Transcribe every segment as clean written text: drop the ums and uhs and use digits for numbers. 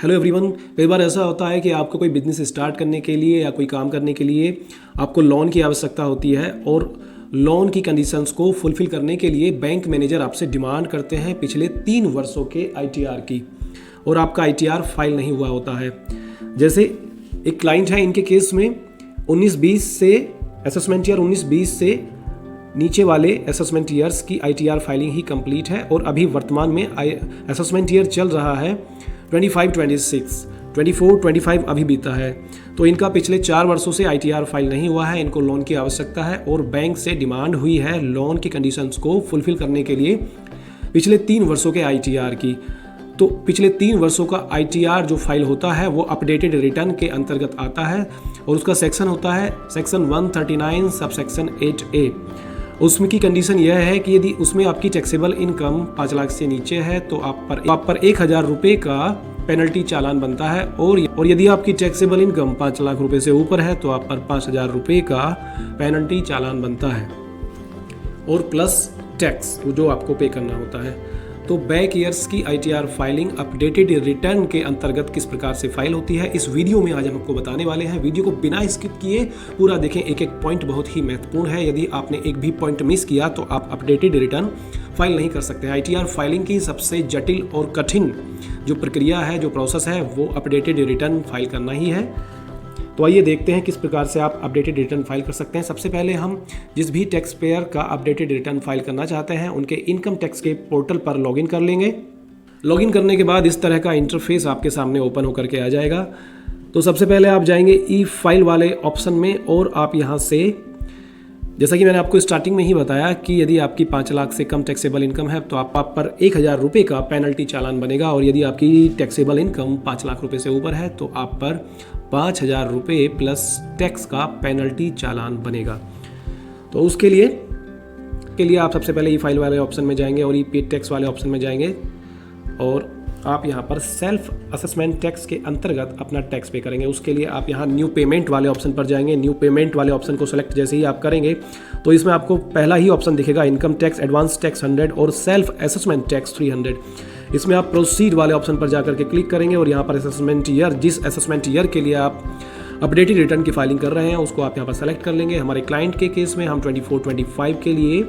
Hello everyone. कई बार ऐसा होता है कि आपको कोई बिजनेस स्टार्ट करने के लिए या कोई काम करने के लिए आपको लोन की आवश्यकता होती है और लोन की कंडीशंस को फुलफिल करने के लिए बैंक मैनेजर आपसे डिमांड करते हैं पिछले 3 वर्षों के आईटीआर की, और आपका आईटीआर फाइल नहीं हुआ होता है। जैसे एक क्लाइंट है, इनके केस में 19-20 से असेसमेंट ईयर 19-20 से नीचे वाले असेसमेंट ईयर्स की आईटीआर फाइलिंग ही कंप्लीट है और अभी वर्तमान में असेसमेंट ईयर चल रहा है 25-26, 24-25 अभी बीता है। तो इनका पिछले 4 वर्षों से आईटीआर फाइल नहीं हुआ है, इनको लोन की आवश्यकता है और बैंक से डिमांड हुई है लोन की कंडीशंस को फुलफिल करने के लिए पिछले 3 वर्षों के आईटीआर की। तो पिछले 3 वर्षों का आईटीआर जो फाइल होता है वो अपडेटेड रिटर्न के अंतर्गत आता है और उसका सेक्शन होता है सेक्शन 139 सब सेक्शन 8A। उसमें की कंडीशन यह है कि यदि उसमें आपकी टैक्सेबल इनकम 5 लाख से नीचे है तो आप पर 1,000 रुपये का पेनल्टी चालान बनता है, और यदि आपकी टैक्सेबल इनकम 5 लाख रुपए से ऊपर है तो आप पर 5,000 रुपये का पेनल्टी चालान बनता है और प्लस टैक्स जो आपको पे करना होता है। तो बैंक ईयर्स की आईटीआर फाइलिंग अपडेटेड रिटर्न के अंतर्गत किस प्रकार से फाइल होती है, इस वीडियो में आज हम आपको बताने वाले हैं। वीडियो को बिना स्किप किए पूरा देखें, एक एक पॉइंट बहुत ही महत्वपूर्ण है। यदि आपने एक भी पॉइंट मिस किया तो आप अपडेटेड रिटर्न फाइल नहीं कर सकते। आईटीआर फाइलिंग की सबसे जटिल और कठिन जो प्रक्रिया है, जो प्रोसेस है, वो अपडेटेड रिटर्न फाइल करना ही है। तो आइए देखते हैं किस प्रकार से आप अपडेटेड रिटर्न फाइल कर सकते हैं। सबसे पहले हम जिस भी टैक्स पेयर का अपडेटेड रिटर्न फाइल करना चाहते हैं उनके इनकम टैक्स के पोर्टल पर लॉगिन कर लेंगे। लॉगिन करने के बाद इस तरह का इंटरफेस आपके सामने ओपन होकर के आ जाएगा। तो सबसे पहले आप जाएंगे ई फाइल वाले ऑप्शन में और आप यहाँ से, जैसा कि मैंने आपको स्टार्टिंग में ही बताया कि यदि आपकी 5 लाख से कम टैक्सेबल इनकम है तो आप पर 1,000 रुपये का पेनल्टी चालान बनेगा, और यदि आपकी टैक्सेबल इनकम 5 लाख रुपये से ऊपर है तो आप पर 5,000 रुपये प्लस टैक्स का पेनल्टी चालान बनेगा। तो उसके लिए आप सबसे पहले ई फाइल वाले ऑप्शन में जाएंगे और ई पे टैक्स वाले ऑप्शन में जाएंगे और आप यहाँ पर सेल्फ असेसमेंट टैक्स के अंतर्गत अपना टैक्स पे करेंगे। उसके लिए आप यहाँ न्यू पेमेंट वाले ऑप्शन पर जाएंगे। न्यू पेमेंट वाले ऑप्शन को सेलेक्ट जैसे ही आप करेंगे तो इसमें आपको पहला ही ऑप्शन दिखेगा, इनकम टैक्स एडवांस टैक्स 100 और सेल्फ असेसमेंट टैक्स 300। इसमें आप प्रोसीड वाले ऑप्शन पर जाकर के क्लिक करेंगे और यहाँ पर असेसमेंट ईयर, जिस असेसमेंट ईयर के लिए आप अपडेटेड रिटर्न की फाइलिंग कर रहे हैं उसको आप यहाँ पर सेलेक्ट कर लेंगे। हमारे क्लाइंट के केस में हम 24-25 के लिए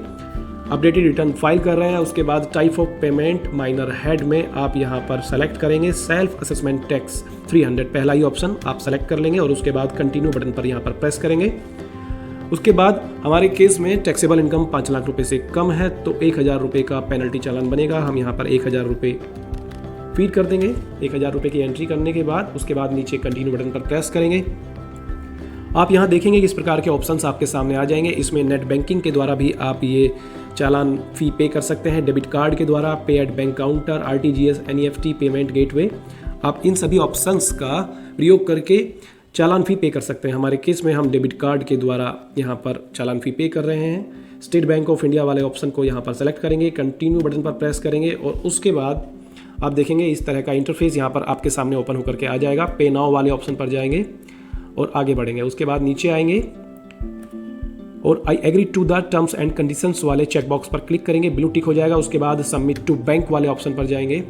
अपडेटेड रिटर्न फाइल कर रहे हैं। उसके बाद type of payment minor head में आप यहाँ पर सेलेक्ट करेंगे सेल्फ असेसमेंट टैक्स 300, पहला ही ऑप्शन आप सेलेक्ट कर लेंगे और उसके बाद कंटिन्यू बटन पर यहाँ पर प्रेस करेंगे। उसके बाद हमारे केस में टैक्सेबल इनकम 5 लाख रुपए से कम है तो 1,000 रुपये का पेनल्टी चालान बनेगा। हम यहाँ पर 1,000 रुपये फीड कर देंगे। 1,000 रुपये की एंट्री करने के बाद उसके बाद नीचे कंटिन्यू बटन पर प्रेस करेंगे। आप यहाँ देखेंगे कि इस प्रकार के ऑप्शंस आपके सामने आ जाएंगे। इसमें नेट बैंकिंग के द्वारा भी आप ये चालान फी पे कर सकते हैं, डेबिट कार्ड के द्वारा, पे at bank counter, RTGS, NEFT payment gateway, आप इन सभी ऑप्शंस का प्रयोग करके चालान फी पे कर सकते हैं। हमारे केस में हम डेबिट कार्ड के द्वारा यहाँ पर चालान फी पे कर रहे हैं। स्टेट बैंक ऑफ इंडिया वाले ऑप्शन को यहाँ पर सेलेक्ट करेंगे, कंटिन्यू बटन पर प्रेस करेंगे और उसके बाद आप देखेंगे इस तरह का इंटरफेस यहाँ पर आपके सामने ओपन होकर के आ जाएगा। पे नाउ वाले ऑप्शन पर जाएंगे और आगे बढ़ेंगे। उसके बाद नीचे आएंगे और I agree to the terms and conditions वाले चेकबॉक्स पर क्लिक करेंगे, ब्लू टिक हो जाएगा। उसके बाद सबमिट टू बैंक वाले ऑप्शन पर जाएंगे।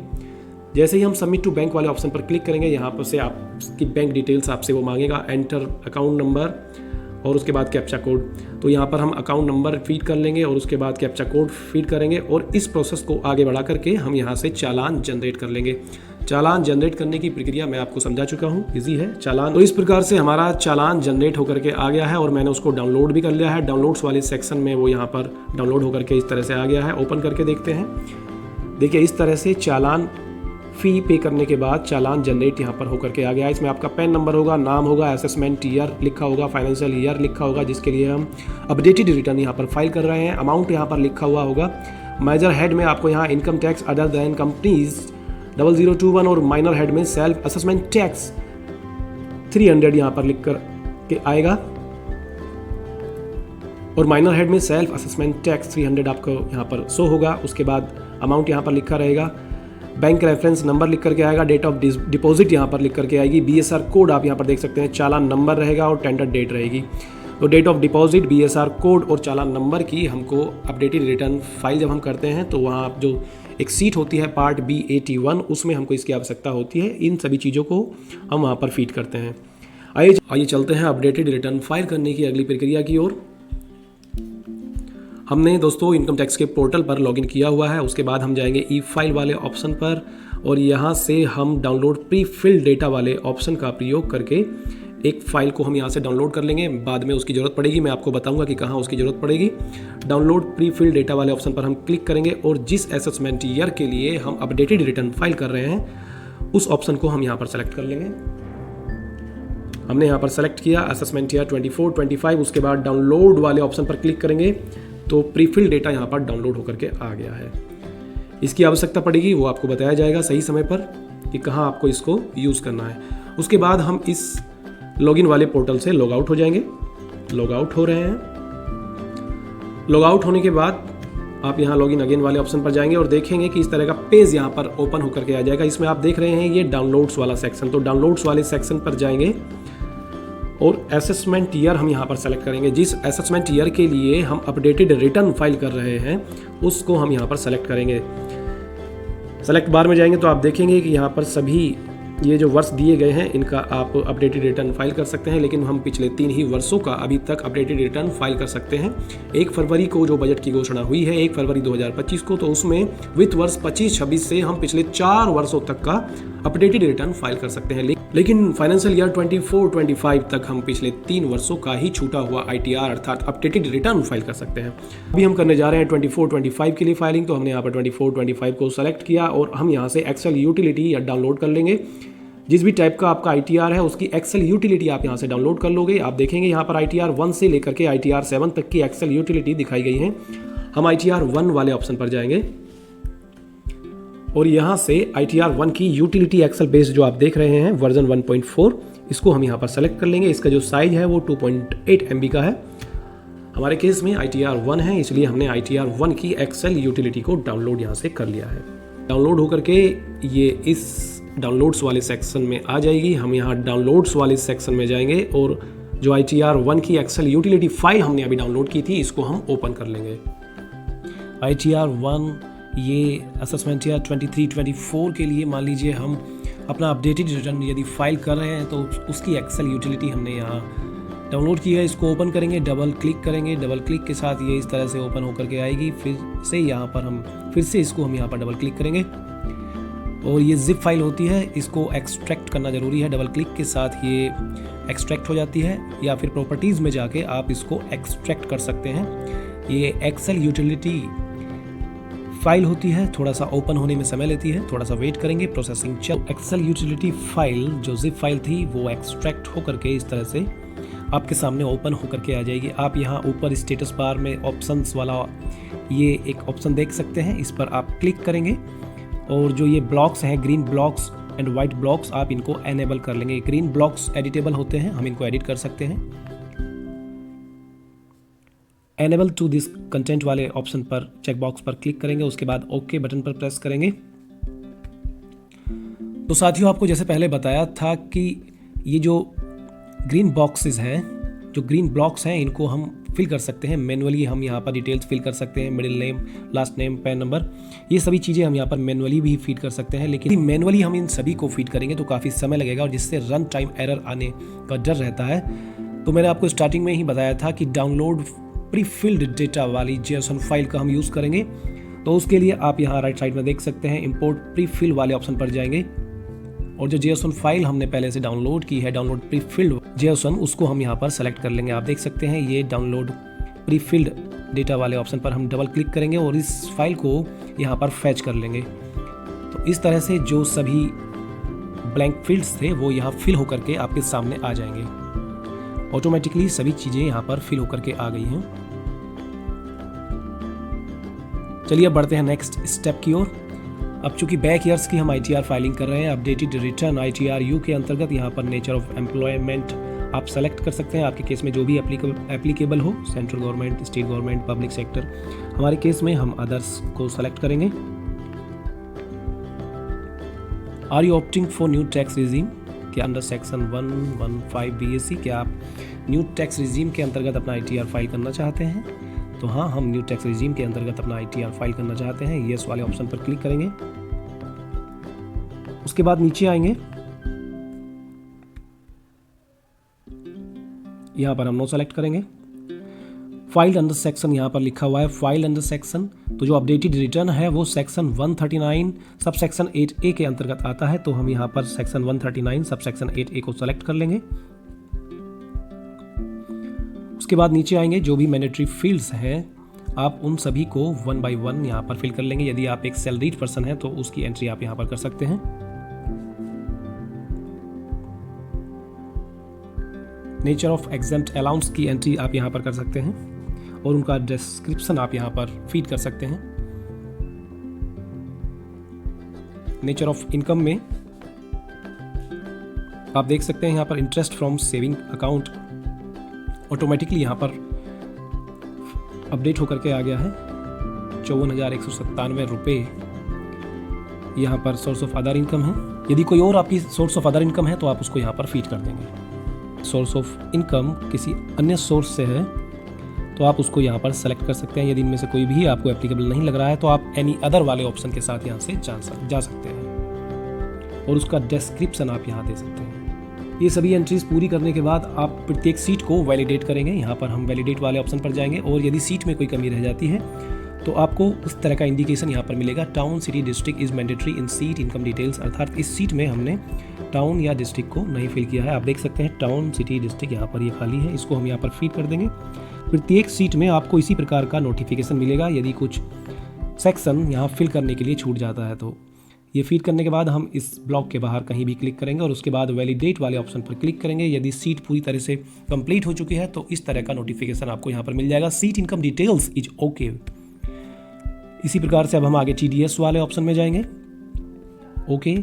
जैसे ही हम सबमिट टू बैंक वाले ऑप्शन पर क्लिक करेंगे यहाँ पर से आपकी बैंक डिटेल्स आपसे वो मांगेगा, एंटर अकाउंट नंबर और उसके बाद कैप्चा कोड। तो यहाँ पर हम अकाउंट नंबर फीड कर लेंगे और उसके बाद कैप्चा कोड फीड करेंगे और इस प्रोसेस को आगे बढ़ा करके हम यहाँ से चालान जनरेट कर लेंगे। चालान जनरेट करने की प्रक्रिया मैं आपको समझा चुका हूँ, इजी है चालान। तो इस प्रकार से हमारा चालान जनरेट होकर के आ गया है और मैंने उसको डाउनलोड भी कर लिया है। डाउनलोड्स वाले सेक्शन में वो यहाँ पर डाउनलोड होकर के इस तरह से आ गया है। ओपन करके देखते हैं। देखिए इस तरह से चालान फी पे करने के बाद चालान जनरेट यहाँ पर होकर के आ गया है। इसमें आपका पैन नंबर होगा, नाम होगा, असेसमेंट ईयर लिखा होगा, फाइनेंशियल ईयर लिखा होगा जिसके लिए हम अपडेटेड रिटर्न यहाँ पर फाइल कर रहे हैं। अमाउंट यहाँ पर लिखा हुआ होगा। मेजर हेड में आपको यहाँ income tax other than companies 0021 और माइनर हेड में सेल्फ असेसमेंट टैक्स 300 यहाँ पर लिख कर के आएगा और माइनर हेड में सेल्फ असेसमेंट टैक्स 300 आपको यहाँ पर शो होगा। उसके बाद अमाउंट यहाँ पर लिखा रहेगा, बैंक रेफरेंस नंबर लिख करके आएगा, डेट ऑफ डिपॉजिट यहाँ पर लिख करके आएगी, बीएसआर कोड आप यहाँ पर देख सकते हैं, चालान नंबर रहेगा और टेंडर डेट रहेगी। तो date of deposit, BSR code और चालान नंबर की हमको अपडेटेड रिटर्न फाइल जब हम करते हैं तो वहाँ जो एक सीट होती है पार्ट B81, उसमें हमको इसकी आवश्यकता होती है। इन सभी चीज़ों को हम वहाँ पर फीड करते हैं। आइए चलते हैं अपडेटेड रिटर्न फाइल करने की अगली प्रक्रिया की ओर। हमने दोस्तों इनकम टैक्स के पोर्टल पर लॉगिन किया हुआ है। उसके बाद हम जाएंगे ई फाइल वाले ऑप्शन पर और यहाँ से हम डाउनलोड प्री फिल्ड डेटा वाले ऑप्शन का प्रयोग करके एक फ़ाइल को हम यहाँ से डाउनलोड कर लेंगे। बाद में उसकी ज़रूरत पड़ेगी, मैं आपको बताऊंगा कि कहाँ उसकी ज़रूरत पड़ेगी। डाउनलोड प्री फिल्ड डेटा वाले ऑप्शन पर हम क्लिक करेंगे और जिस असेसमेंट ईयर के लिए हम अपडेटेड रिटर्न फाइल कर रहे हैं उस ऑप्शन को हम यहाँ पर सेलेक्ट कर लेंगे। हमने यहाँ पर सेलेक्ट किया असेसमेंट ईयर 24-25। उसके बाद डाउनलोड वाले ऑप्शन पर क्लिक करेंगे तो प्रीफिल डेटा यहाँ पर डाउनलोड होकर के आ गया है। इसकी आवश्यकता पड़ेगी वो आपको बताया जाएगा सही समय पर कि कहाँ आपको इसको यूज़ करना है। उसके बाद हम इस लॉगिन वाले पोर्टल से लॉग आउट हो जाएंगे। लॉग आउट हो रहे हैं। लॉग आउट होने के बाद आप यहाँ लॉगिन अगेन वाले ऑप्शन पर जाएंगे और देखेंगे कि इस तरह का पेज यहाँ पर ओपन होकर के आ जाएगा। इसमें आप देख रहे हैं ये डाउनलोड्स वाला सेक्शन, तो डाउनलोड्स वाले सेक्शन पर जाएंगे और असेसमेंट ईयर हम यहाँ पर सेलेक्ट करेंगे। जिस असेसमेंट ईयर के लिए हम अपडेटेड रिटर्न फाइल कर रहे हैं उसको हम यहाँ पर सेलेक्ट करेंगे। सेलेक्ट बार में जाएंगे तो आप देखेंगे कि यहाँ पर सभी ये जो वर्ष दिए गए हैं इनका आप अपडेटेड रिटर्न फाइल कर सकते हैं, लेकिन हम पिछले 3 ही वर्षों का अभी तक अपडेटेड रिटर्न फाइल कर सकते हैं। 1 फरवरी को जो बजट की घोषणा हुई है 1 फरवरी 2025 को, तो उसमें वित्त वर्ष 25-26 से हम पिछले 4 वर्षों तक का अपडेटेड रिटर्न फाइल कर सकते हैं। लेकिन फाइनेंशियल ईयर 24-25 तक हम पिछले 3 वर्षों का ही छूटा हुआ ITR अर्थात अपडेटेड रिटर्न फाइल कर सकते हैं। अभी हम करने जा रहे हैं 24-25 के लिए फाइलिंग, तो हमने यहाँ पर 24-25 को सेलेक्ट किया और हम यहाँ से एक्सेल यूटिलिटी डाउनलोड कर लेंगे। जिस भी टाइप का आपका ITR है उसकी एक्सेल यूटिलिटी आप यहाँ से डाउनलोड कर लोगे। आप देखेंगे यहाँ पर ITR 1 से लेकर के ITR 7 तक की एक्सेल यूटिलिटी दिखाई गई है। हम ITR 1 वाले ऑप्शन पर जाएंगे और यहाँ से ITR 1 की यूटिलिटी एक्सेल बेस जो आप देख रहे हैं वर्जन 1.4, इसको हम यहाँ पर सेलेक्ट कर लेंगे। इसका जो साइज है वो 2.8 MB का है। हमारे केस में ITR 1 है, इसलिए हमने ITR 1 की एक्सेल यूटिलिटी को डाउनलोड यहाँ से कर लिया है। डाउनलोड होकर के ये इस डाउनलोड्स वाले सेक्शन में आ जाएगी। हम यहाँ डाउनलोड्स वाले सेक्शन में जाएंगे और जो ITR 1 की एक्सेल यूटिलिटी फाइल हमने अभी डाउनलोड की थी इसको हम ओपन कर लेंगे। ITR 1 ये असेसमेंट ईयर 23-24 के लिए मान लीजिए हम अपना अपडेटेड रिटर्न यदि फाइल कर रहे हैं तो उसकी एक्सेल यूटिलिटी हमने यहाँ डाउनलोड की है। इसको ओपन करेंगे, डबल क्लिक करेंगे। डबल क्लिक के साथ ये इस तरह से ओपन होकर के आएगी। फिर से यहाँ पर हम इसको हम यहाँ पर डबल क्लिक करेंगे और ये जिप फाइल होती है, इसको एक्सट्रैक्ट करना ज़रूरी है। डबल क्लिक के साथ ये एक्सट्रैक्ट हो जाती है या फिर प्रॉपर्टीज़ में जाके आप इसको एक्सट्रैक्ट कर सकते हैं। ये एक्सेल यूटिलिटी फाइल होती है, थोड़ा सा ओपन होने में समय लेती है, थोड़ा सा वेट करेंगे, प्रोसेसिंग चल। एक्सेल यूटिलिटी फाइल जो जिप फाइल थी वो एक्सट्रैक्ट होकर के इस तरह से आपके सामने ओपन होकर के आ जाएगी। आप यहाँ ऊपर स्टेटस बार में ऑप्शंस वाला ये एक ऑप्शन देख सकते हैं, इस पर आप क्लिक करेंगे और जो ये ब्लॉक्स हैं green blocks and white blocks आप इनको एनेबल कर लेंगे। ग्रीन ब्लॉक्स एडिटेबल होते हैं, हम इनको एडिट कर सकते हैं। एनेबल टू दिस कंटेंट वाले ऑप्शन पर चेक बॉक्स पर क्लिक करेंगे, उसके बाद ओके बटन पर प्रेस करेंगे। तो साथियों आपको जैसे पहले बताया था कि ये जो ग्रीन बॉक्सेस हैं, जो ग्रीन ब्लॉक्स हैं, इनको हम फिल कर सकते हैं मैनुअली। हम यहाँ पर डिटेल्स फिल कर सकते हैं, middle name, last name, pan number, ये सभी चीज़ें हम यहाँ पर मैनुअली भी फीड कर सकते हैं। लेकिन मैनुअली हम इन सभी को फीड करेंगे तो काफ़ी समय लगेगा और जिससे रन टाइम एरर आने का डर रहता है। तो मैंने आपको स्टार्टिंग में ही बताया था कि डाउनलोड प्री फिल्ड डेटा वाली JSON फाइल का हम यूज़ करेंगे। तो उसके लिए आप यहाँ राइट साइड में देख सकते हैं इंपोर्ट प्री फिल वाले ऑप्शन पर जाएंगे और जो JSON फाइल हमने पहले से डाउनलोड की है, डाउनलोड प्री फिल्ड JSON, उसको हम यहाँ पर सेलेक्ट कर लेंगे। आप देख सकते हैं ये डाउनलोड प्री फिल्ड डेटा वाले ऑप्शन पर हम डबल क्लिक करेंगे और इस फाइल को यहाँ पर फैच कर लेंगे। तो इस तरह से जो सभी ब्लैंक फील्ड्स थे वो यहाँ फिल होकर के आपके सामने आ जाएंगे। ऑटोमेटिकली सभी चीज़ें यहाँ पर फिल होकर के आ गई हैं। चलिए अब बढ़ते हैं नेक्स्ट स्टेप की ओर। अब चूंकि बैक ईयर्स की हम ITR फाइलिंग कर रहे हैं, अपडेटेड रिटर्न ITR U के अंतर्गत यहाँ पर नेचर ऑफ एम्प्लॉयमेंट आप सेलेक्ट कर सकते हैं। आपके केस में जो भी एप्लीकेबल हो, central government, state government, public sector. हमारे केस में हम अदर्स को सेलेक्ट करेंगे। Are you opting for new tax regime के अंडर सेक्शन 115 BAC, क्या आप न्यू टैक्स रिजीम के अंतर्गत अपना ITR फाइल करना चाहते हैं? तो हाँ, हम न्यू टैक्स रिजीम के अंतर्गत अपना ITR फाइल करना चाहते हैं। येस वाले ऑप्शन पर क्लिक करेंगे। उसके बाद नीचे आएंगे, यहाँ पर हम नो सेलेक्ट करेंगे। फाइल अंडर सेक्शन यहाँ पर लिखा हुआ है फाइल अंडर सेक्शन, तो जो अपडेटेड रिटर्न है वो सेक्शन 139 सब सेक्शन 8A के अंतर्गत आता है। तो हम यहाँ पर सेक्शन 139 सब सेक्शन 8A को सेलेक्ट कर लेंगे। उसके बाद नीचे आएंगे, जो भी मैंडेटरी फील्ड्स हैं आप उन सभी को 1 बाय 1 यहाँ पर फिल कर लेंगे। यदि आप एक सैलरीड पर्सन हैं तो उसकी एंट्री आप यहाँ पर कर सकते हैं। नेचर ऑफ एग्जेम्प्ट अलाउंस की एंट्री आप यहाँ पर कर सकते हैं और उनका डिस्क्रिप्शन आप यहाँ पर फीड कर सकते हैं। नेचर ऑफ इनकम में आप देख सकते हैं यहाँ पर interest from saving account automatically यहाँ पर अपडेट होकर के आ गया है। 54,197 रुपये यहाँ पर सोर्स ऑफ अदर इनकम है। यदि कोई और आपकी सोर्स ऑफ अदर इनकम है तो आप उसको यहाँ पर फीड कर देंगे। सोर्स ऑफ इनकम किसी अन्य सोर्स से है तो आप उसको यहाँ पर सेलेक्ट कर सकते हैं। यदि इनमें से कोई भी आपको एप्लीकेबल नहीं लग रहा है तो आप एनी अदर वाले ऑप्शन के साथ यहाँ से जा सकते हैं और उसका डिस्क्रिप्शन आप यहाँ दे सकते हैं। ये सभी एंट्रीज पूरी करने के बाद आप प्रत्येक सीट को वैलिडेट करेंगे। यहाँ पर हम वैलिडेट वाले ऑप्शन पर जाएंगे और यदि सीट में कोई कमी रह जाती है तो आपको उस तरह का इंडिकेशन यहाँ पर मिलेगा, town city district is mandatory in seat income details. अर्थात इस सीट में हमने टाउन या डिस्ट्रिक्ट को नहीं फिल किया है। आप देख सकते हैं टाउन सिटी डिस्ट्रिक्ट यहाँ पर ये खाली है, इसको हम यहाँ पर फीड कर देंगे। प्रत्येक सीट में आपको इसी प्रकार का नोटिफिकेशन मिलेगा यदि कुछ सेक्शन यहाँ फिल करने के लिए छूट जाता है। तो ये फीड करने के बाद हम इस ब्लॉक के बाहर कहीं भी क्लिक करेंगे और उसके बाद वैलिडेट वाले ऑप्शन पर क्लिक करेंगे। यदि सीट पूरी तरह से कंप्लीट हो चुकी है तो इस तरह का नोटिफिकेशन आपको यहाँ पर मिल जाएगा, seat income details is okay. इसी प्रकार से अब हम आगे TDS वाले ऑप्शन में जाएंगे। ओके,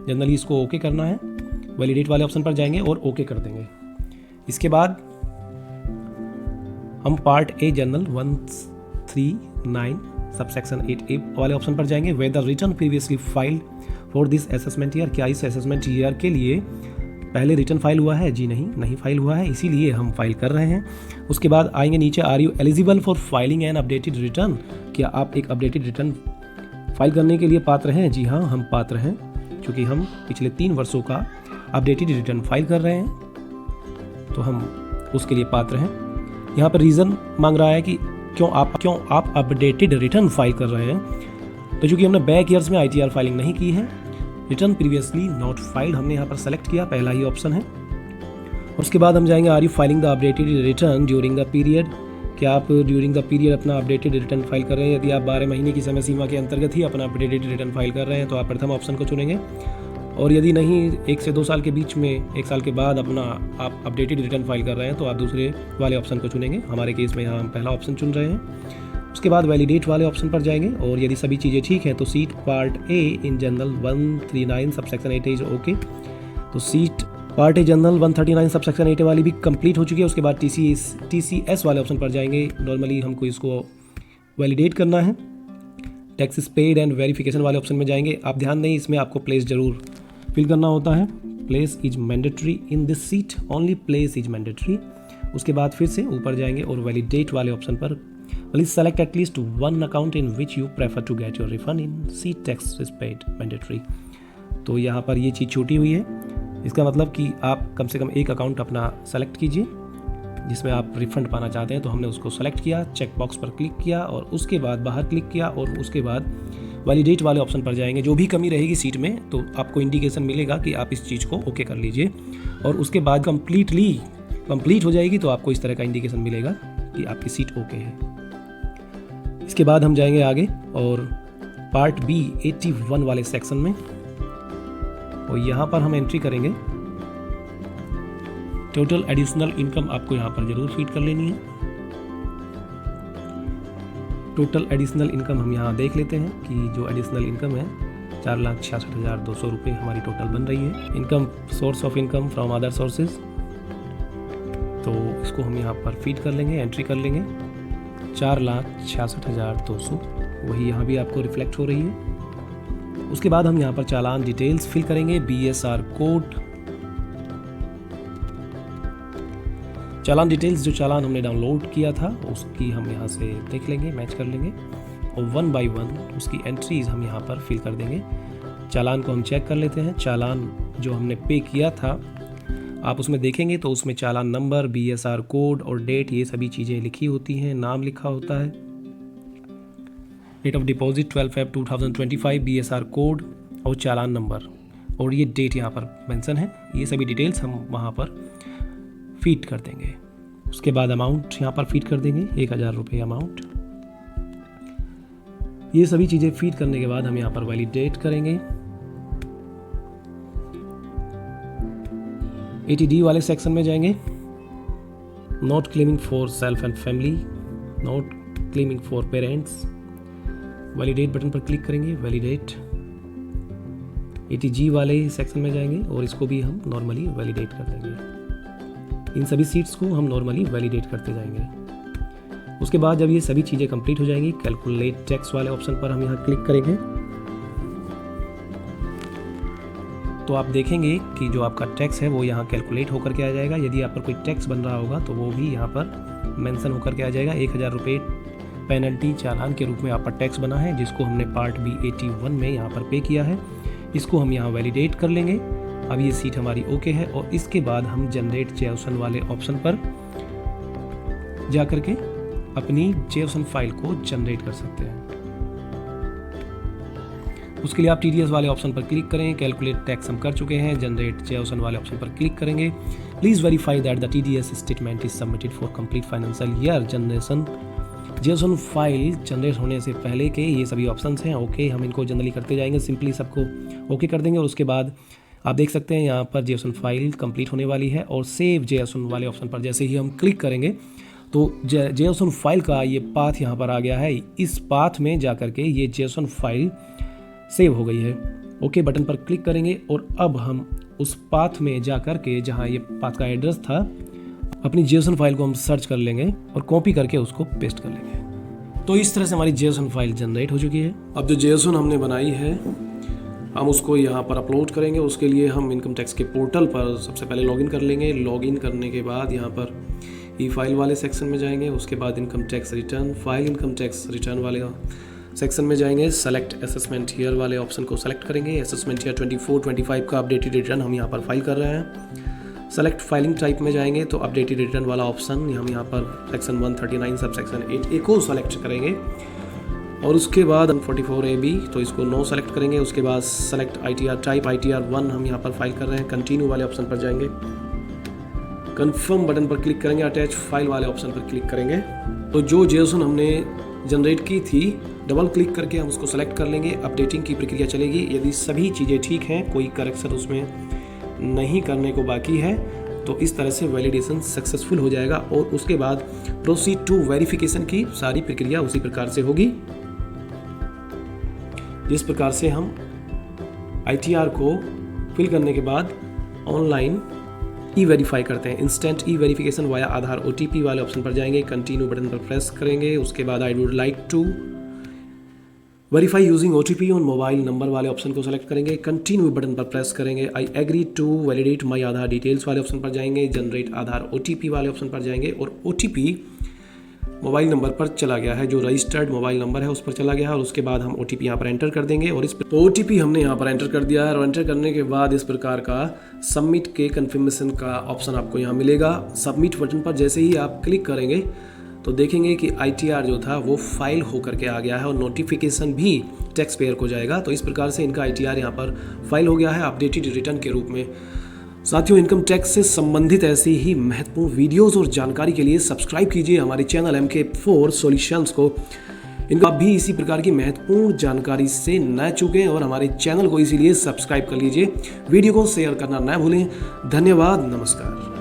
जनरली इसको ओके करना है। वैलिडेट वाले ऑप्शन पर जाएंगे और ओके कर देंगे। इसके बाद हम part A general 139 subsection 8A वाले ऑप्शन पर जाएंगे। Whether return previously file for this assessment year, क्या इस असेसमेंट ईयर के लिए पहले रिटर्न फाइल हुआ है? जी नहीं फाइल हुआ है, इसीलिए हम फाइल कर रहे हैं। उसके बाद आएंगे नीचे, are you eligible for filing an updated return, क्या आप एक अपडेटेड रिटर्न फाइल करने के लिए पात्र हैं? जी हाँ, हम पात्र हैं, क्योंकि हम पिछले 3 वर्षों का अपडेटेड रिटर्न फाइल कर रहे हैं तो हम उसके लिए पात्र हैं। यहाँ पर रीज़न मांग रहा है कि क्यों आप अपडेटेड रिटर्न फाइल कर रहे हैं, तो चूंकि हमने बैक ईयर्स में ITR फाइलिंग नहीं की है, रिटर्न प्रीवियसली नॉट फाइल्ड हमने यहाँ पर सेलेक्ट किया, पहला ही ऑप्शन है। और उसके बाद हम जाएंगे, are you filing the updated return during the period, क्या आप ड्यूरिंग द पीरियड अपना अपडेटेड रिटर्न फाइल कर रहे हैं? यदि आप 12 महीने की समय सीमा के अंतर्गत ही अपना अपडेटेड रिटर्न फाइल कर रहे हैं तो आप प्रथम ऑप्शन को चुनेंगे। और यदि नहीं, 1 से 2 साल के बीच में 1 साल के बाद अपना आप अपडेटेड रिटर्न फाइल कर रहे हैं तो आप दूसरे वाले ऑप्शन को चुनेंगे। हमारे केस में यहाँ हम पहला ऑप्शन चुन रहे हैं। उसके बाद वैलिडेट वाले ऑप्शन पर जाएंगे और यदि सभी चीज़ें ठीक हैं तो seat part A in general 139 subsection 8A is okay. तो seat part A general 139 subsection 8A वाली भी कंप्लीट हो चुकी है। उसके बाद TCS वाले ऑप्शन पर जाएंगे। नॉर्मली हमको इसको वैलिडेट करना है। टैक्सेस पेड एंड वेरिफिकेशन वाले ऑप्शन में जाएंगे। आप ध्यान दें, इसमें आपको प्लेस जरूर फिल करना होता है। Place is mandatory in this seat, only place is mandatory. उसके बाद फिर से ऊपर जाएंगे और वैलिडेट वाले ऑप्शन पर please select at least 1 account in which you prefer to get your refund in seat taxes paid mandatory. तो यहाँ पर ये चीज़ छूटी हुई है, इसका मतलब कि आप कम से कम एक अकाउंट अपना सेलेक्ट कीजिए जिसमें आप रिफंड पाना चाहते हैं। तो हमने उसको सेलेक्ट किया, चेक बॉक्स पर क्लिक किया और उसके बाद बाहर क्लिक किया और उसके बाद वैलिडेट वाले ऑप्शन पर जाएंगे। जो भी कमी रहेगी सीट में तो आपको इंडिकेशन मिलेगा कि आप इस चीज़ को ओके कर लीजिए और उसके बाद कंप्लीट हो जाएगी तो आपको इस तरह का इंडिकेशन मिलेगा कि आपकी सीट ओके है। इसके बाद हम जाएंगे आगे और पार्ट B 81 वाले सेक्शन में और यहाँ पर हम एंट्री करेंगे। टोटल एडिशनल इनकम आपको यहाँ पर जरूर फीड कर लेनी है। टोटल एडिशनल इनकम हम यहाँ देख लेते हैं कि जो एडिशनल इनकम है 4,66,200 रुपये हमारी टोटल बन रही है। Income, source of income from other sources, तो इसको हम यहाँ पर फीड कर लेंगे, एंट्री कर लेंगे 4,66,200, वही यहाँ भी आपको रिफ्लेक्ट हो रही है। उसके बाद हम यहाँ पर चालान डिटेल्स फिल करेंगे, BSR कोड, चालान डिटेल्स, जो चालान हमने डाउनलोड किया था उसकी हम यहाँ से देख लेंगे, मैच कर लेंगे और 1 बाय 1 उसकी एंट्रीज हम यहाँ पर फिल कर देंगे। चालान को हम चेक कर लेते हैं। चालान जो हमने पे किया था आप उसमें देखेंगे तो उसमें चालान नंबर, BSR कोड और डेट, ये सभी चीज़ें लिखी होती हैं, नाम लिखा होता है, date of deposit 12 Feb 2025, BSR code और चालान नंबर और ये डेट यहाँ पर मेंशन है। ये सभी डिटेल्स हम वहाँ पर फीड कर देंगे। उसके बाद अमाउंट यहाँ पर फीड कर देंगे, 1000 रुपये अमाउंट। ये सभी चीज़ें फीड करने के बाद हम यहाँ पर वैलिडेट करेंगे। ATD वाले सेक्शन में जाएंगे, not claiming for self and family, not claiming for parents, validate button पर क्लिक करेंगे, वैलिडेट। ATG वाले सेक्शन में जाएंगे और इसको भी हम नॉर्मली वैलिडेट कर देंगे। इन सभी सीट्स को हम नॉर्मली वैलिडेट करते जाएंगे। उसके बाद जब ये सभी चीज़ें कंप्लीट हो जाएंगी, कैलकुलेट टैक्स वाले ऑप्शन पर हम यहाँ क्लिक करेंगे तो आप देखेंगे कि जो आपका टैक्स है वो यहाँ कैलकुलेट होकर के आ जाएगा। यदि आप पर कोई टैक्स बन रहा होगा तो वो भी यहाँ पर मेंशन होकर के आ जाएगा। 1000 रुपये पेनल्टी चालान के रूप में आप पर टैक्स बना है, जिसको हमने पार्ट B 81 में यहाँ पर पे किया है। इसको हम यहाँ वैलिडेट कर लेंगे। अब ये सीट हमारी ओके है और इसके बाद हम जनरेट जेसन वाले ऑप्शन पर जा कर के अपनी जेसन फाइल को जनरेट कर सकते हैं। उसके लिए आप TDS वाले ऑप्शन पर क्लिक करें, कैलकुलेट टैक्स हम कर चुके हैं, जनरेट जेसन वाले ऑप्शन पर क्लिक करेंगे। Please verify that the TDS statement is submitted for complete financial year. Generation JSON file generate होने से पहले के ये सभी ऑप्शंस हैं, ओके। हम इनको जनरली करते जाएंगे, सिंपली सबको ओके कर देंगे और उसके बाद आप देख सकते हैं यहाँ पर जेसन फाइल कंप्लीट होने वाली है और सेव जेसन वाले ऑप्शन पर जैसे ही हम क्लिक करेंगे तो जेसन फाइल का ये पाथ यहाँ पर आ गया है। इस पाथ में जा कर के ये जेसन फाइल सेव हो गई है। ओके बटन पर क्लिक करेंगे और अब हम उस पाथ में जा कर के जहाँ ये पाथ का एड्रेस था अपनी जेसन फाइल को हम सर्च कर लेंगे और कॉपी करके उसको पेस्ट कर लेंगे। तो इस तरह से हमारी जेसन फाइल जनरेट हो चुकी है। अब जो जेसन हमने बनाई है हम उसको यहाँ पर अपलोड करेंगे। उसके लिए हम इनकम टैक्स के पोर्टल पर सबसे पहले लॉगिन कर लेंगे। लॉगिन करने के बाद यहाँ पर ई-फाइल वाले सेक्शन में जाएंगे। उसके बाद income tax return file, income tax return वाले सेक्शन में जाएंगे। सेलेक्ट असेसमेंट ईयर वाले ऑप्शन को सेलेक्ट करेंगे। असेसमेंट ईयर 24-25 का अपडेटेड रिटर्न हम यहाँ पर फाइल कर रहे हैं। सेलेक्ट फाइलिंग टाइप में जाएंगे तो अपडेटेड रिटर्न वाला ऑप्शन हम यहाँ पर सेक्शन 139 सब सेक्शन 8A को सेलेक्ट करेंगे और उसके बाद 144AB तो इसको नो सेलेक्ट करेंगे। उसके बाद सेलेक्ट ITR टाइप ITR 1 हम यहाँ पर फाइल कर रहे हैं। कंटिन्यू वाले ऑप्शन पर जाएंगे, कंफर्म बटन पर क्लिक करेंगे, अटैच फाइल वाले ऑप्शन पर क्लिक करेंगे। तो जो जेसन हमने जनरेट की थी डबल क्लिक करके हम उसको सेलेक्ट कर लेंगे। अपडेटिंग की प्रक्रिया चलेगी। यदि सभी चीज़ें ठीक हैं, कोई करेक्शन उसमें नहीं करने को बाकी है तो इस तरह से वैलिडेशन सक्सेसफुल हो जाएगा और उसके बाद प्रोसीड टू वेरिफिकेशन की सारी प्रक्रिया उसी प्रकार से होगी जिस प्रकार से हम ITR को फिल करने के बाद ऑनलाइन ई-वेरीफाई करते हैं। Instant e verification via Aadhaar OTP वाले ऑप्शन पर जाएंगे, कंटिन्यू बटन पर प्रेस करेंगे। उसके बाद I would like to verify using OTP on mobile number वाले ऑप्शन को सेलेक्ट करेंगे, कंटिन्यू बटन पर प्रेस करेंगे। I agree to validate my Aadhaar details वाले ऑप्शन पर जाएंगे, जनरेट आधार OTP वाले ऑप्शन पर जाएंगे और OTP मोबाइल नंबर पर चला गया है, जो रजिस्टर्ड मोबाइल नंबर है उस पर चला गया है और उसके बाद हम OTP यहाँ पर एंटर कर देंगे और इस पर तो OTP हमने यहाँ पर एंटर कर दिया है और एंटर करने के बाद इस प्रकार का सबमिट के कन्फर्मेशन का ऑप्शन आपको यहाँ मिलेगा। सबमिट बटन पर जैसे ही आप क्लिक करेंगे तो देखेंगे कि ITR जो था वो फाइल होकर के आ गया है और नोटिफिकेशन भी टैक्स पेयर को जाएगा। तो इस प्रकार से इनका ITR यहाँ पर फाइल हो गया है अपडेटेड रिटर्न के रूप में। साथियों, इनकम टैक्स से संबंधित ऐसी ही महत्वपूर्ण वीडियोस और जानकारी के लिए सब्सक्राइब कीजिए हमारे चैनल MK4 सॉल्यूशंस को। इनको आप भी इसी प्रकार की महत्वपूर्ण जानकारी से न चूकें और हमारे चैनल को इसीलिए सब्सक्राइब कर लीजिए। वीडियो को शेयर करना न भूलें। धन्यवाद, नमस्कार।